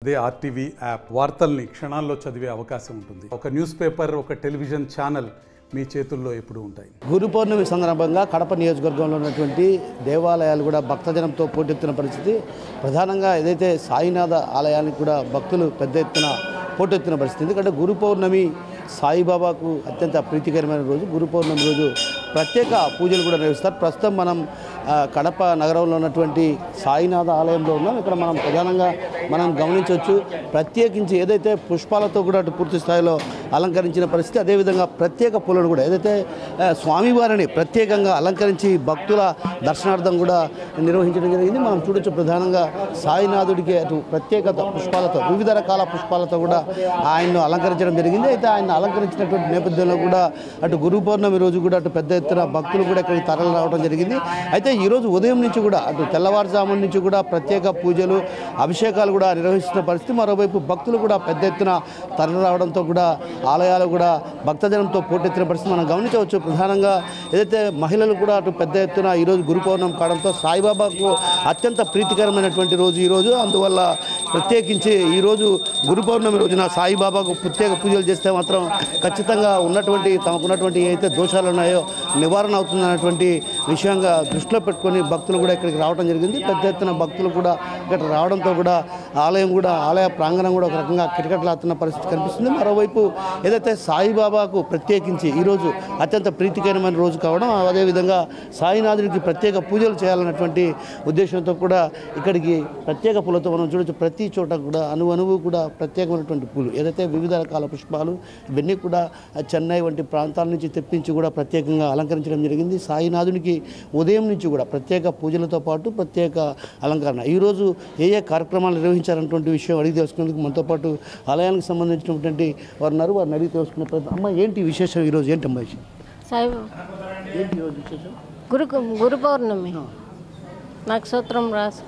అదే RTV app వార్తల్ని క్షణాల్లో చదివే అవకాశం ఉంటుంది. ఒక న్యూస్ పేపర్, ఒక టెలివిజన్ ఛానల్ మీ చేతుల్లో ఎప్పుడూ ఉంటాయి. గురు పౌర్ణమి సందర్భంగా కడప నియోజకవర్గంలో ఉన్నటువంటి దేవాలయాలు కూడా భక్తజనంతో పోటెత్తిన పరిస్థితి. ప్రధానంగా ఏదైతే సాయినాథ ఆలయానికి కూడా భక్తులు పెద్ద ఎత్తున పోటెత్తిన పరిస్థితి. ఎందుకంటే గురు పౌర్ణమి సాయిబాబాకు అత్యంత ప్రీతికరమైన రోజు. గురు పౌర్ణమి రోజు ప్రత్యేక పూజలు కూడా నిర్వహిస్తారు. ప్రస్తుతం మనం కడప నగరంలో ఉన్నటువంటి సాయినాథ ఆలయంలో ఉన్నాం. ఇక్కడ మనం ప్రధానంగా గమనించవచ్చు, ప్రత్యేకించి ఏదైతే పుష్పాలతో కూడా పూర్తి స్థాయిలో అలంకరించిన పరిస్థితి, అదేవిధంగా ప్రత్యేక పూలను కూడా ఏదైతే స్వామివారిని ప్రత్యేకంగా అలంకరించి భక్తుల దర్శనార్థం కూడా నిర్వహించడం జరిగింది. మనం చూడొచ్చు, ప్రధానంగా సాయినాథుడికి అటు ప్రత్యేకత పుష్పాలతో, వివిధ రకాల పుష్పాలతో కూడా ఆయన్ను అలంకరించడం జరిగింది. అయితే ఆయన అలంకరించినటువంటి నేపథ్యంలో కూడా అటు గురు పౌర్ణమి రోజు కూడా అటు పెద్ద ఎత్తున భక్తులు కూడా ఇక్కడికి తరలి రావడం జరిగింది. అయితే ఈరోజు ఉదయం నుంచి కూడా అటు తెల్లవారుజామున నుంచి కూడా ప్రత్యేక పూజలు, అభిషేకాలు కూడా నిర్వహిస్తున్న పరిస్థితి. మరోవైపు భక్తులు కూడా పెద్ద ఎత్తున తరలి రావడంతో కూడా ఆలయాలు కూడా భక్తజనంతో పోటెత్తిన పరిస్థితి మనం గమనించవచ్చు. ప్రధానంగా ఏదైతే మహిళలు కూడా అటు పెద్ద ఎత్తున ఈరోజు గురు పౌర్ణమి కావడంతో సాయిబాబాకు అత్యంత ప్రీతికరమైనటువంటి రోజు ఈరోజు. అందువల్ల ప్రత్యేకించి ఈరోజు గురు పౌర్ణమి రోజున సాయిబాబాకు ప్రత్యేక పూజలు చేస్తే మాత్రం ఖచ్చితంగా ఉన్నటువంటి తమకున్నటువంటి ఏదైతే దోషాలు ఉన్నాయో నివారణ అవుతుందన్నటువంటి విషయంగా దృష్టిలో పెట్టుకొని భక్తులు కూడా ఇక్కడికి రావడం జరిగింది. పెద్ద ఎత్తున భక్తులు కూడా ఇక్కడ రావడంతో కూడా ఆలయ ప్రాంగణం కూడా ఒక రకంగా కిటకిటలాడుతున్న పరిస్థితి కనిపిస్తుంది. మరోవైపు ఏదైతే సాయిబాబాకు ప్రత్యేకించి ఈరోజు అత్యంత ప్రీతికరమైన రోజు కావడం, అదేవిధంగా సాయినాథుడికి ప్రత్యేక పూజలు చేయాలన్నటువంటి ఉద్దేశంతో కూడా ఇక్కడికి ప్రత్యేక పూలతో మనం చూడొచ్చు. ప్రతి చోట కూడా అణువు కూడా ప్రత్యేకమైనటువంటి పూలు, ఏదైతే వివిధ రకాల పుష్పాలు ఇవన్నీ కూడా చెన్నై వంటి ప్రాంతాల నుంచి తెప్పించి కూడా ప్రత్యేకంగా అలంకరించడం జరిగింది. సాయినాథునికి ఉదయం నుంచి కూడా ప్రత్యేక పూజలతో పాటు ప్రత్యేక అలంకరణ. ఈరోజు ఏ కార్యక్రమాలు నిర్వహించాలన్నటువంటి విషయం అడిగి తెలుసుకునేందుకు మనతో పాటు ఆలయానికి సంబంధించినటువంటి వారు ఉన్నారు. వారిని అడిగి తెలుసుకునే ప్రయత్నం. అమ్మ, ఏంటి విశేషం ఈరోజు? ఏంటి అమ్మ విషయం? ఏంటి ఈరోజు విశేషం? గురు పౌర్ణమి నక్షత్రం రాసు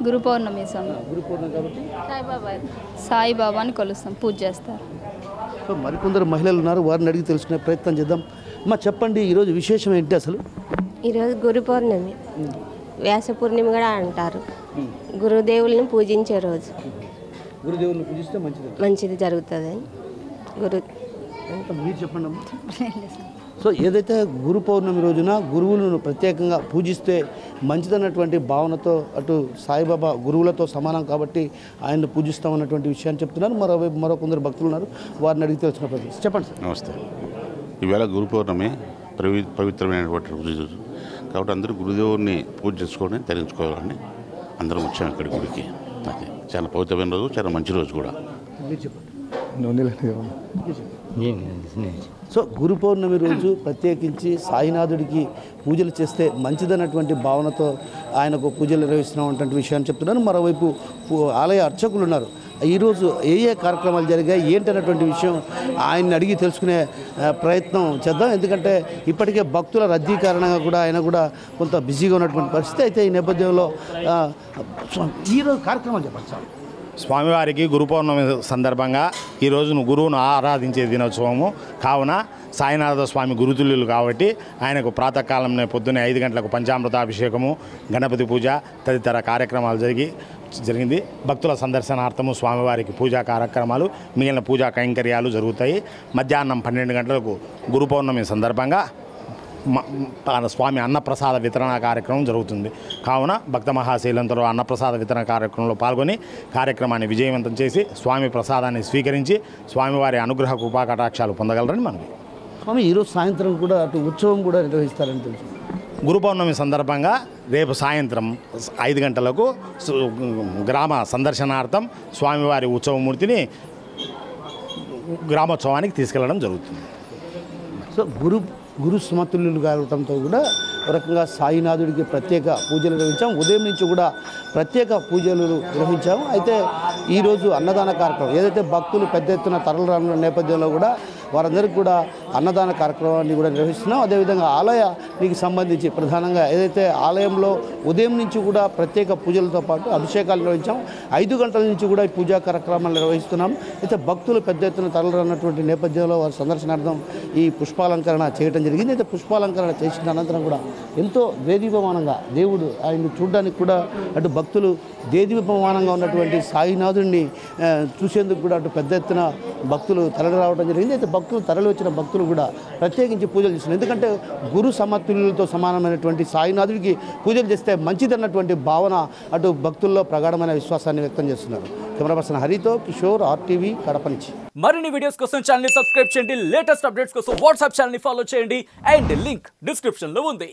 గురు పౌర్ణమి గురు పౌర్ణమి కాబట్టి సాయిబాబాని కొలుస్తాం, పూజ చేస్తారు. సో మరికొందరు మహిళలు ఉన్నారు, వారిని అడిగి తెలుసుకునే ప్రయత్నం చేద్దాం. అమ్మ, చెప్పండి, ఈరోజు విశేషం ఏంటి అసలు? ఈరోజు గురు పౌర్ణమి, వ్యాస పూర్ణిమ కూడా అంటారు. గురుదేవుల్ని పూజించే రోజు. గురుదేవుల్ని పూజిస్తే మంచిది జరుగుతుంది. మీరు చెప్పండి అమ్మ. సో ఏదైతే గురు పౌర్ణమి రోజున గురువులను ప్రత్యేకంగా పూజిస్తే మంచిదన్నటువంటి భావనతో అటు సాయిబాబా గురువులతో సమానం కాబట్టి ఆయన్ని పూజిస్తామన్నటువంటి విషయాన్ని చెప్తున్నారు. మరో కొందరు భక్తులు ఉన్నారు, వారిని అడిగి తెలుసుకున్న ప్రయత్నం. చెప్పండి సార్. నమస్తే. ఈవేళ గురు పౌర్ణమి పవిత్రమైనటువంటి రోజు కాబట్టి అందరూ గురుదేవుని పూజ చేసుకొని తరించుకోవాలని అందరం వచ్చాము ఇక్కడి గుడికి. అది చాలా పవిత్రమైన రోజు, చాలా మంచి రోజు కూడా. మీరు చెప్పండి. సో గురు పౌర్ణమి రోజు ప్రత్యేకించి సాయినాథుడికి పూజలు చేస్తే మంచిదన్నటువంటి భావనతో ఆయనకు పూజలు నిర్వహిస్తున్నటువంటి విషయాన్ని చెప్తున్నారు. మరోవైపు ఆలయ అర్చకులు ఉన్నారు. ఈరోజు ఏ కార్యక్రమాలు జరిగాయి ఏంటన్నటువంటి విషయం ఆయన్ని అడిగి తెలుసుకునే ప్రయత్నం చేద్దాం. ఎందుకంటే ఇప్పటికే భక్తుల రద్దీ కారణంగా కూడా ఆయన కూడా కొంత బిజీగా ఉన్నటువంటి పరిస్థితి. అయితే ఈ నేపథ్యంలో ఈరోజు కార్యక్రమాలు చెప్పండి సార్. స్వామివారికి గురు పౌర్ణమి సందర్భంగా ఈరోజు గురువును ఆరాధించే దినోత్సవము కావున సాయినాథ స్వామి గురుతుల్యులు కాబట్టి ఆయనకు ప్రాతకాలంలో పొద్దున్నే 5 గంటలకు పంచామృతాభిషేకము, గణపతి పూజ తదితర కార్యక్రమాలు జరిగింది. భక్తుల సందర్శనార్థము స్వామివారికి పూజా కార్యక్రమాలు, మిగిలిన పూజా కైంకర్యాలు జరుగుతాయి. మధ్యాహ్నం 12 గంటలకు గురు పౌర్ణమి సందర్భంగా స్వామి అన్నప్రసాద వితరణ కార్యక్రమం జరుగుతుంది. కావున భక్త మహాశైలంతో అన్నప్రసాద వితరణ కార్యక్రమంలో పాల్గొని కార్యక్రమాన్ని విజయవంతం చేసి స్వామి ప్రసాదాన్ని స్వీకరించి స్వామివారి అనుగ్రహ కృపాకటాక్షాలు పొందగలరని మనవి. స్వామి, ఈరోజు సాయంత్రం కూడా అటు ఉత్సవం కూడా నిర్వహిస్తారని తెలుసు. గురు పౌర్ణమి సందర్భంగా రేపు సాయంత్రం 5 గంటలకు గ్రామ సందర్శనార్థం స్వామివారి ఉత్సవమూర్తిని గ్రామోత్సవానికి తీసుకెళ్లడం జరుగుతుంది. సో గురు సమతుల్యులు కావడంతో కూడా ఒక రకంగా సాయినాథుడికి ప్రత్యేక పూజలు నిర్వహించాం. ఉదయం నుంచి కూడా ప్రత్యేక పూజలు నిర్వహించాము. అయితే ఈరోజు అన్నదాన కార్యక్రమం ఏదైతే భక్తులు పెద్ద ఎత్తున తరలిరానున్న నేపథ్యంలో కూడా వారందరికీ కూడా అన్నదాన కార్యక్రమాన్ని కూడా నిర్వహిస్తున్నాం. అదేవిధంగా ఆలయానికి సంబంధించి ప్రధానంగా ఏదైతే ఆలయంలో ఉదయం నుంచి కూడా ప్రత్యేక పూజలతో పాటు అభిషేకాలు నిర్వహించాం. 5 గంటల నుంచి కూడా ఈ పూజా కార్యక్రమాలు నిర్వహిస్తున్నాం. అయితే భక్తులు పెద్ద ఎత్తున తరలిరన్నటువంటి నేపథ్యంలో వారి సందర్శనార్థం ఈ పుష్పాలంకరణ చేయడం జరిగింది. అయితే పుష్పాలంకరణ చేసిన అనంతరం కూడా ఎంతో దేదీప్యమానంగా దేవుడు ఆయన్ని చూడడానికి కూడా అటు భక్తులు దేదీప్యమానంగా ఉన్నటువంటి సాయినాథుడిని చూసేందుకు కూడా అటు పెద్ద ఎత్తున భక్తులు తరలి రావడం జరిగింది. అయితే భక్తులు తరలి వచ్చిన భక్తులు కూడా ప్రత్యేకించి పూజలు చేస్తున్నారు. ఎందుకంటే గురు సమతుల్యులతో సమానమైనటువంటి సాయినాథుడికి పూజలు చేస్తే మంచిదన్నటువంటి భావన అటు భక్తుల్లో ప్రగాఢమైన విశ్వాసాన్ని వ్యక్తం చేస్తున్నారు. కెమెరా పర్సన్ హరితో కిషోర్, RTV, కడప నుంచి. మరిన్ని వీడియోస్ కోసం ఛానల్ ని సబ్స్క్రైబ్ చేయండి. లేటెస్ట్ అప్డేట్స్ కోసం వాట్సాప్ ఛానల్ ని ఫాలో చేయండి. అండ్ లింక్ డిస్క్రిప్షన్ లో ఉంది.